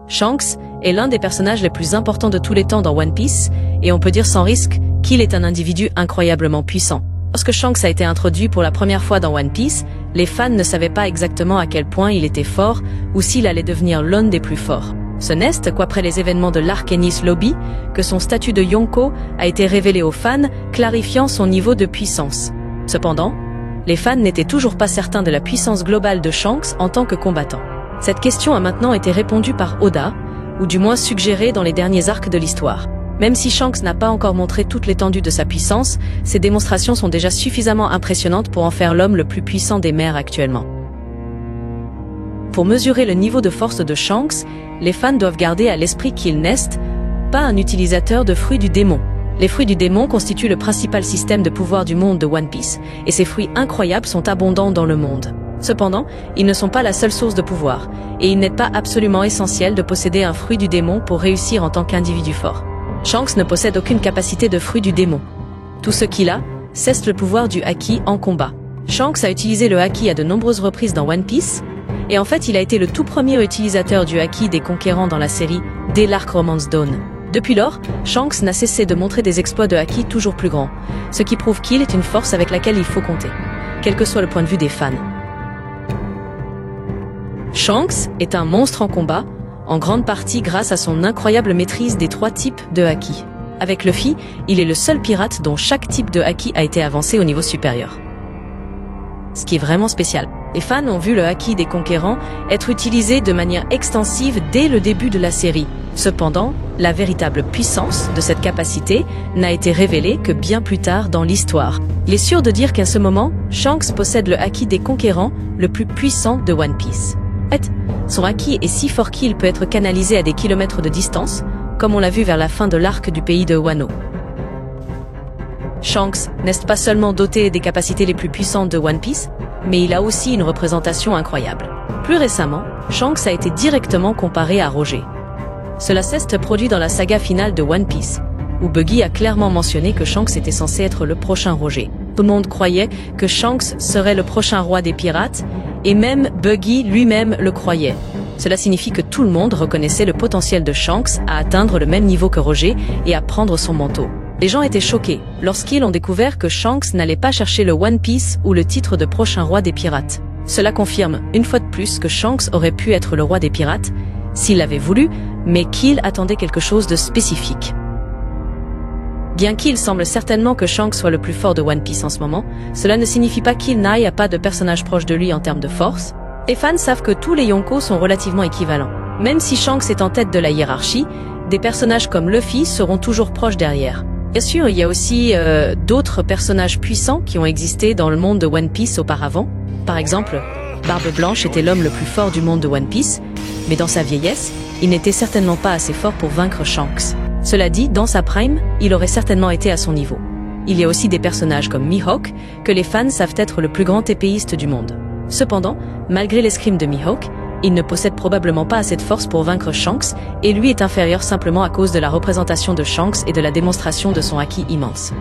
Shanks est l'un des personnages les plus importants de tous les temps dans One Piece, et on peut dire sans risque qu'il est un individu incroyablement puissant. Lorsque Shanks a été introduit pour la première fois dans One Piece, les fans ne savaient pas exactement à quel point il était fort ou s'il allait devenir l'un des plus forts. Ce n'est qu'après les événements de l'arc Enies Lobby, que son statut de Yonko a été révélé aux fans, clarifiant son niveau de puissance. Cependant, les fans n'étaient toujours pas certains de la puissance globale de Shanks en tant que combattant. Cette question a maintenant été répondue par Oda, ou du moins suggérée dans les derniers arcs de l'histoire. Même si Shanks n'a pas encore montré toute l'étendue de sa puissance, ses démonstrations sont déjà suffisamment impressionnantes pour en faire l'homme le plus puissant des mers actuellement. Pour mesurer le niveau de force de Shanks, les fans doivent garder à l'esprit qu'il n'est pas un utilisateur de fruits du démon. Les fruits du démon constituent le principal système de pouvoir du monde de One Piece, et ces fruits incroyables sont abondants dans le monde. Cependant, ils ne sont pas la seule source de pouvoir, et il n'est pas absolument essentiel de posséder un fruit du démon pour réussir en tant qu'individu fort. Shanks ne possède aucune capacité de fruit du démon. Tout ce qu'il a, c'est le pouvoir du haki en combat. Shanks a utilisé le haki à de nombreuses reprises dans One Piece, et en fait il a été le tout premier utilisateur du haki des conquérants dans la série dès l'arc Romance Dawn. Depuis lors, Shanks n'a cessé de montrer des exploits de haki toujours plus grands, ce qui prouve qu'il est une force avec laquelle il faut compter, quel que soit le point de vue des fans. Shanks est un monstre en combat, en grande partie grâce à son incroyable maîtrise des 3 types de haki. Avec Luffy, il est le seul pirate dont chaque type de haki a été avancé au niveau supérieur. Ce qui est vraiment spécial. Les fans ont vu le haki des conquérants être utilisé de manière extensive dès le début de la série. Cependant, la véritable puissance de cette capacité n'a été révélée que bien plus tard dans l'histoire. Il est sûr de dire qu'à ce moment, Shanks possède le haki des conquérants le plus puissant de One Piece. Son haki est si fort qu'il peut être canalisé à des kilomètres de distance, comme on l'a vu vers la fin de l'arc du pays de Wano. Shanks n'est pas seulement doté des capacités les plus puissantes de One Piece, mais il a aussi une représentation incroyable. Plus récemment, Shanks a été directement comparé à Roger. Cela s'est produit dans la saga finale de One Piece, où Buggy a clairement mentionné que Shanks était censé être le prochain Roger. Tout le monde croyait que Shanks serait le prochain roi des pirates, et même Buggy lui-même le croyait. Cela signifie que tout le monde reconnaissait le potentiel de Shanks à atteindre le même niveau que Roger et à prendre son manteau. Les gens étaient choqués lorsqu'ils ont découvert que Shanks n'allait pas chercher le One Piece ou le titre de prochain roi des pirates. Cela confirme une fois de plus que Shanks aurait pu être le roi des pirates s'il l'avait voulu, mais qu'il attendait quelque chose de spécifique. Bien qu'il semble certainement que Shanks soit le plus fort de One Piece en ce moment, cela ne signifie pas qu'il n'aille pas de personnage proche de lui en termes de force. Les fans savent que tous les Yonko sont relativement équivalents. Même si Shanks est en tête de la hiérarchie, des personnages comme Luffy seront toujours proches derrière. Bien sûr, il y a aussi d'autres personnages puissants qui ont existé dans le monde de One Piece auparavant. Par exemple, Barbe Blanche était l'homme le plus fort du monde de One Piece, mais dans sa vieillesse, il n'était certainement pas assez fort pour vaincre Shanks. Cela dit, dans sa prime, il aurait certainement été à son niveau. Il y a aussi des personnages comme Mihawk, que les fans savent être le plus grand épéiste du monde. Cependant, malgré l'escrime de Mihawk, il ne possède probablement pas assez de force pour vaincre Shanks, et lui est inférieur simplement à cause de la représentation de Shanks et de la démonstration de son haki immense.